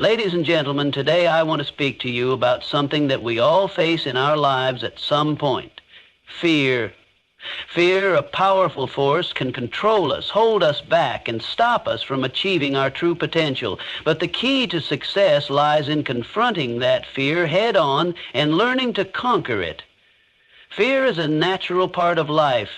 Ladies and gentlemen, today I want to speak to you about something that we all face in our lives at some point. Fear. Fear, a powerful force, can control us, hold us back, and stop us from achieving our true potential. But the key to success lies in confronting that fear head on and learning to conquer it. Fear is a natural part of life,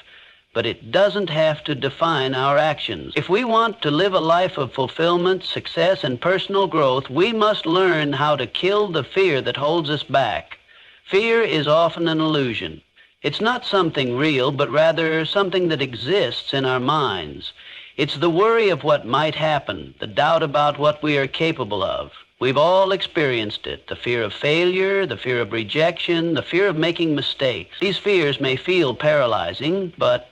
but it doesn't have to define our actions. If we want to live a life of fulfillment, success, and personal growth, we must learn how to kill the fear that holds us back. Fear is often an illusion. It's not something real, but rather something that exists in our minds. It's the worry of what might happen, the doubt about what we are capable of. We've all experienced it, the fear of failure, the fear of rejection, the fear of making mistakes. These fears may feel paralyzing, but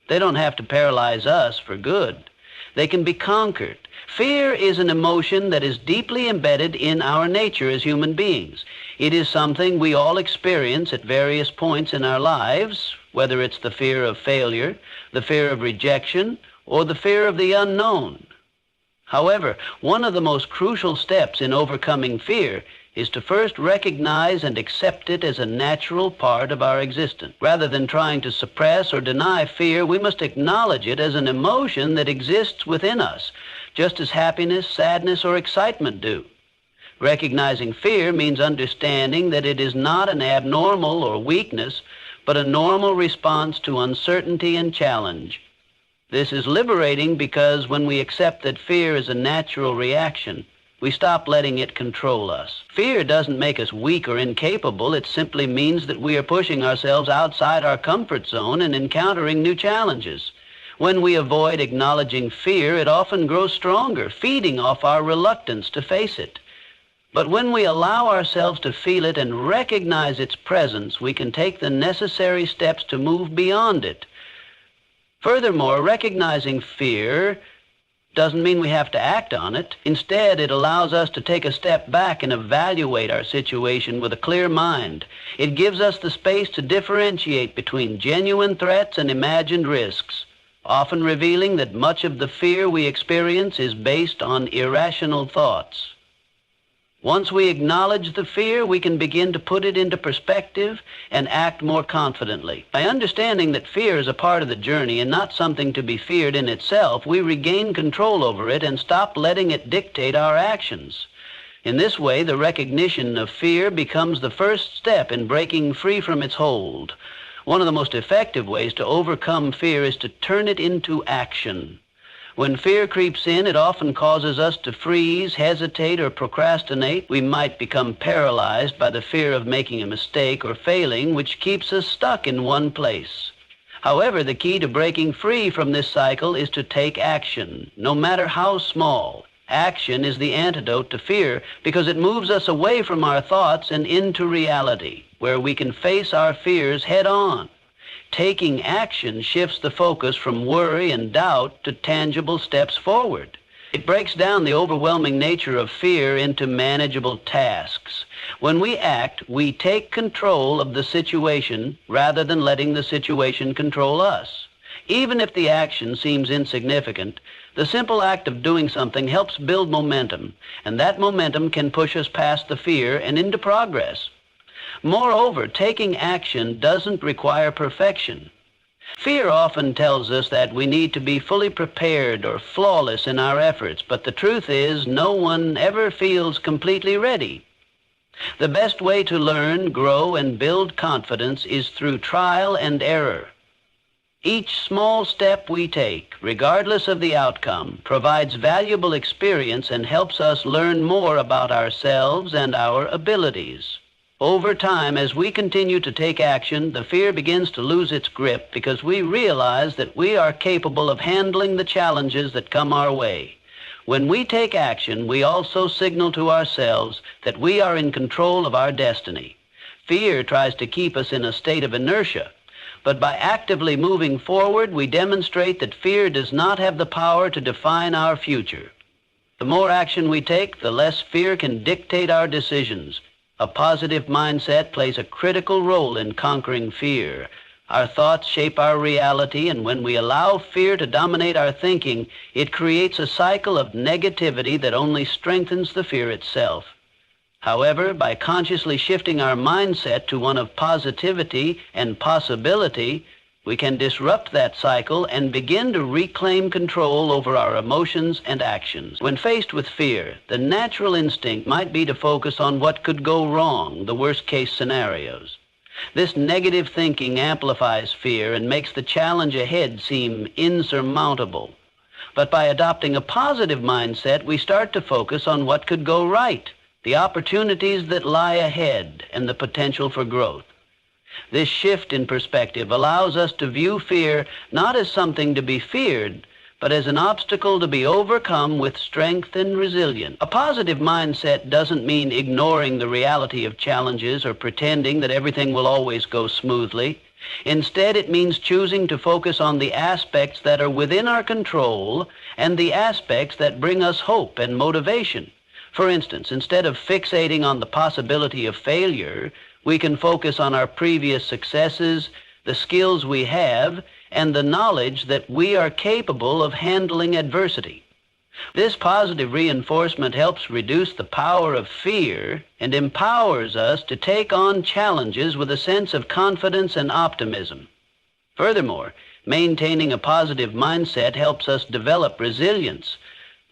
they don't have to paralyze us for good. They can be conquered. Fear is an emotion that is deeply embedded in our nature as human beings. It is something we all experience at various points in our lives, whether it's the fear of failure, the fear of rejection, or the fear of the unknown. However, one of the most crucial steps in overcoming fear is to first recognize and accept it as a natural part of our existence. Rather than trying to suppress or deny fear, we must acknowledge it as an emotion that exists within us, just as happiness, sadness, or excitement do. Recognizing fear means understanding that it is not an abnormal or weakness, but a normal response to uncertainty and challenge. This is liberating because when we accept that fear is a natural reaction, we stop letting it control us. Fear doesn't make us weak or incapable. It simply means that we are pushing ourselves outside our comfort zone and encountering new challenges. When we avoid acknowledging fear, it often grows stronger, feeding off our reluctance to face it. But when we allow ourselves to feel it and recognize its presence, we can take the necessary steps to move beyond it. Furthermore, recognizing fear doesn't mean we have to act on it. Instead, it allows us to take a step back and evaluate our situation with a clear mind. It gives us the space to differentiate between genuine threats and imagined risks, often revealing that much of the fear we experience is based on irrational thoughts. Once we acknowledge the fear, we can begin to put it into perspective and act more confidently. By understanding that fear is a part of the journey and not something to be feared in itself, we regain control over it and stop letting it dictate our actions. In this way, the recognition of fear becomes the first step in breaking free from its hold. One of the most effective ways to overcome fear is to turn it into action. When fear creeps in, it often causes us to freeze, hesitate, or procrastinate. We might become paralyzed by the fear of making a mistake or failing, which keeps us stuck in one place. However, the key to breaking free from this cycle is to take action, no matter how small. Action is the antidote to fear because it moves us away from our thoughts and into reality, where we can face our fears head on. Taking action shifts the focus from worry and doubt to tangible steps forward. It breaks down the overwhelming nature of fear into manageable tasks. When we act, we take control of the situation rather than letting the situation control us. Even if the action seems insignificant, the simple act of doing something helps build momentum, and that momentum can push us past the fear and into progress. Moreover, taking action doesn't require perfection. Fear often tells us that we need to be fully prepared or flawless in our efforts, but the truth is no one ever feels completely ready. The best way to learn, grow, and build confidence is through trial and error. Each small step we take, regardless of the outcome, provides valuable experience and helps us learn more about ourselves and our abilities. Over time, as we continue to take action, the fear begins to lose its grip because we realize that we are capable of handling the challenges that come our way. When we take action, we also signal to ourselves that we are in control of our destiny. Fear tries to keep us in a state of inertia, but by actively moving forward, we demonstrate that fear does not have the power to define our future. The more action we take, the less fear can dictate our decisions. A positive mindset plays a critical role in conquering fear. Our thoughts shape our reality, and when we allow fear to dominate our thinking, it creates a cycle of negativity that only strengthens the fear itself. However, by consciously shifting our mindset to one of positivity and possibility, we can disrupt that cycle and begin to reclaim control over our emotions and actions. When faced with fear, the natural instinct might be to focus on what could go wrong, the worst-case scenarios. This negative thinking amplifies fear and makes the challenge ahead seem insurmountable. But by adopting a positive mindset, we start to focus on what could go right, the opportunities that lie ahead, and the potential for growth. This shift in perspective allows us to view fear not as something to be feared, but as an obstacle to be overcome with strength and resilience. A positive mindset doesn't mean ignoring the reality of challenges or pretending that everything will always go smoothly. Instead, it means choosing to focus on the aspects that are within our control and the aspects that bring us hope and motivation. For instance, instead of fixating on the possibility of failure, we can focus on our previous successes, the skills we have, and the knowledge that we are capable of handling adversity. This positive reinforcement helps reduce the power of fear and empowers us to take on challenges with a sense of confidence and optimism. Furthermore, maintaining a positive mindset helps us develop resilience.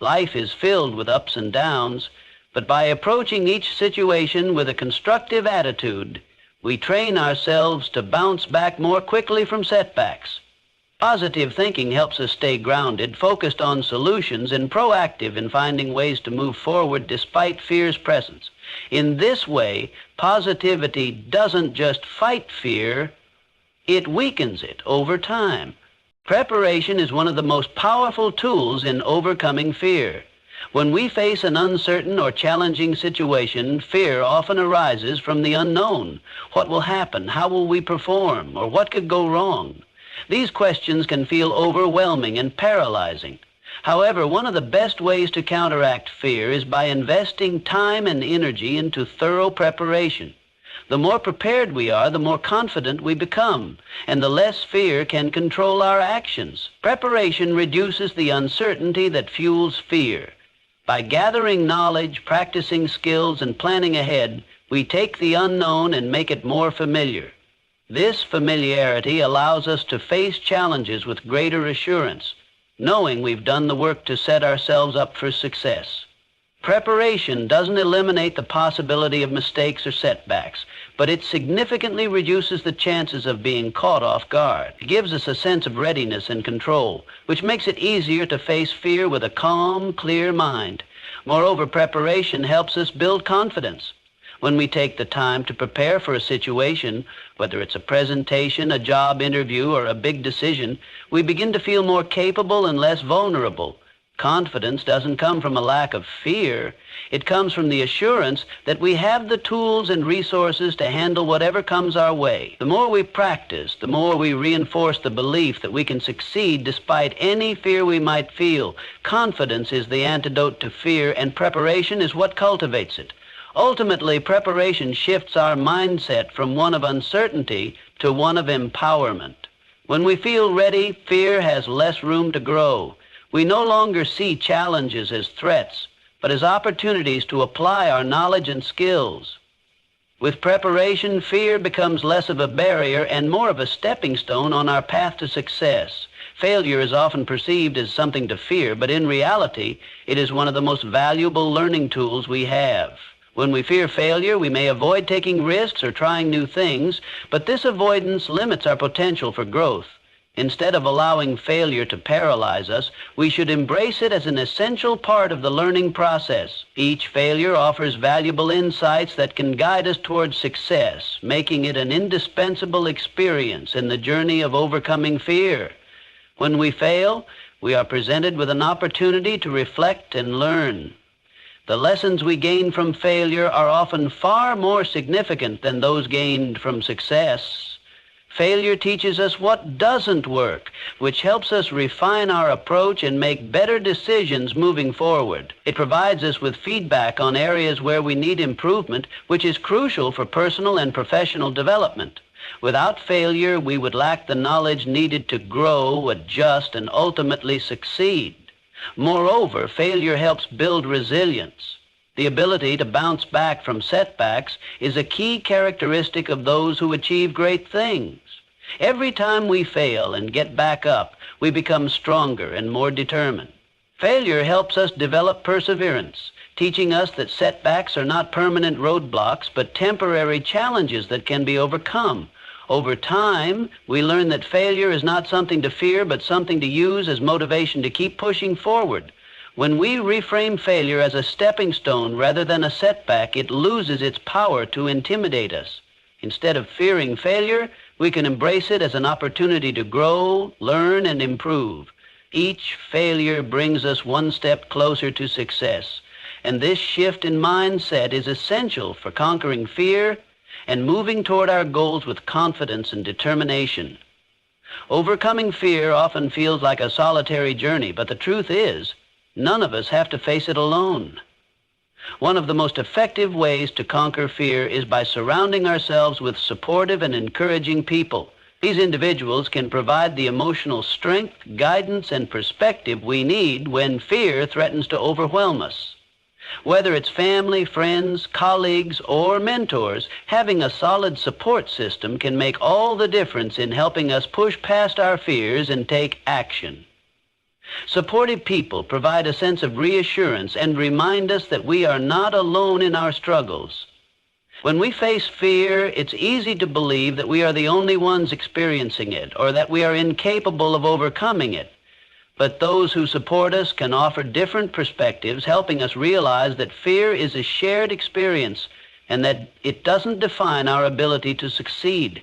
Life is filled with ups and downs, but by approaching each situation with a constructive attitude, we train ourselves to bounce back more quickly from setbacks. Positive thinking helps us stay grounded, focused on solutions, and proactive in finding ways to move forward despite fear's presence. In this way, positivity doesn't just fight fear, it weakens it over time. Preparation is one of the most powerful tools in overcoming fear. When we face an uncertain or challenging situation, fear often arises from the unknown. What will happen? How will we perform? Or what could go wrong? These questions can feel overwhelming and paralyzing. However, one of the best ways to counteract fear is by investing time and energy into thorough preparation. The more prepared we are, the more confident we become, and the less fear can control our actions. Preparation reduces the uncertainty that fuels fear. By gathering knowledge, practicing skills, and planning ahead, we take the unknown and make it more familiar. This familiarity allows us to face challenges with greater assurance, knowing we've done the work to set ourselves up for success. Preparation doesn't eliminate the possibility of mistakes or setbacks, but it significantly reduces the chances of being caught off guard. It gives us a sense of readiness and control, which makes it easier to face fear with a calm, clear mind. Moreover, preparation helps us build confidence. When we take the time to prepare for a situation, whether it's a presentation, a job interview, or a big decision, we begin to feel more capable and less vulnerable. Confidence doesn't come from a lack of fear. It comes from the assurance that we have the tools and resources to handle whatever comes our way. The more we practice, the more we reinforce the belief that we can succeed despite any fear we might feel. Confidence is the antidote to fear, and preparation is what cultivates it. Ultimately, preparation shifts our mindset from one of uncertainty to one of empowerment. When we feel ready, fear has less room to grow. We no longer see challenges as threats, but as opportunities to apply our knowledge and skills. With preparation, fear becomes less of a barrier and more of a stepping stone on our path to success. Failure is often perceived as something to fear, but in reality, it is one of the most valuable learning tools we have. When we fear failure, we may avoid taking risks or trying new things, but this avoidance limits our potential for growth. Instead of allowing failure to paralyze us, we should embrace it as an essential part of the learning process. Each failure offers valuable insights that can guide us towards success, making it an indispensable experience in the journey of overcoming fear. When we fail, we are presented with an opportunity to reflect and learn. The lessons we gain from failure are often far more significant than those gained from success. Failure teaches us what doesn't work, which helps us refine our approach and make better decisions moving forward. It provides us with feedback on areas where we need improvement, which is crucial for personal and professional development. Without failure, we would lack the knowledge needed to grow, adjust, and ultimately succeed. Moreover, failure helps build resilience. The ability to bounce back from setbacks is a key characteristic of those who achieve great things. Every time we fail and get back up, we become stronger and more determined. Failure helps us develop perseverance, teaching us that setbacks are not permanent roadblocks, but temporary challenges that can be overcome. Over time, we learn that failure is not something to fear, but something to use as motivation to keep pushing forward. When we reframe failure as a stepping stone rather than a setback, it loses its power to intimidate us. Instead of fearing failure, we can embrace it as an opportunity to grow, learn, and improve. Each failure brings us one step closer to success, and this shift in mindset is essential for conquering fear and moving toward our goals with confidence and determination. Overcoming fear often feels like a solitary journey, but the truth is, none of us have to face it alone. One of the most effective ways to conquer fear is by surrounding ourselves with supportive and encouraging people. These individuals can provide the emotional strength, guidance, and perspective we need when fear threatens to overwhelm us. Whether it's family, friends, colleagues, or mentors, having a solid support system can make all the difference in helping us push past our fears and take action. Supportive people provide a sense of reassurance and remind us that we are not alone in our struggles. When we face fear, it's easy to believe that we are the only ones experiencing it or that we are incapable of overcoming it. But those who support us can offer different perspectives, helping us realize that fear is a shared experience and that it doesn't define our ability to succeed.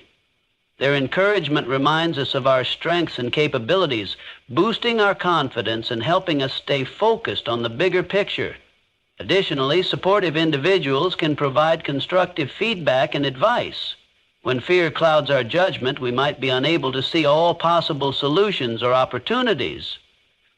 Their encouragement reminds us of our strengths and capabilities, boosting our confidence and helping us stay focused on the bigger picture. Additionally, supportive individuals can provide constructive feedback and advice. When fear clouds our judgment, we might be unable to see all possible solutions or opportunities.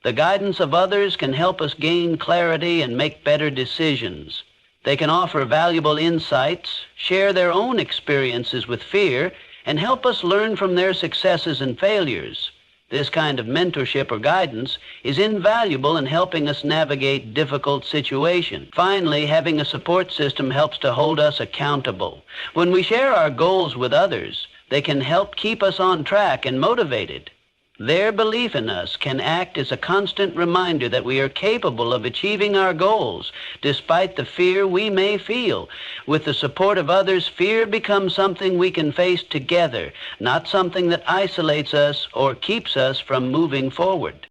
The guidance of others can help us gain clarity and make better decisions. They can offer valuable insights, share their own experiences with fear, and help us learn from their successes and failures. This kind of mentorship or guidance is invaluable in helping us navigate difficult situations. Finally, having a support system helps to hold us accountable. When we share our goals with others, they can help keep us on track and motivated. Their belief in us can act as a constant reminder that we are capable of achieving our goals, despite the fear we may feel. With the support of others, fear becomes something we can face together, not something that isolates us or keeps us from moving forward.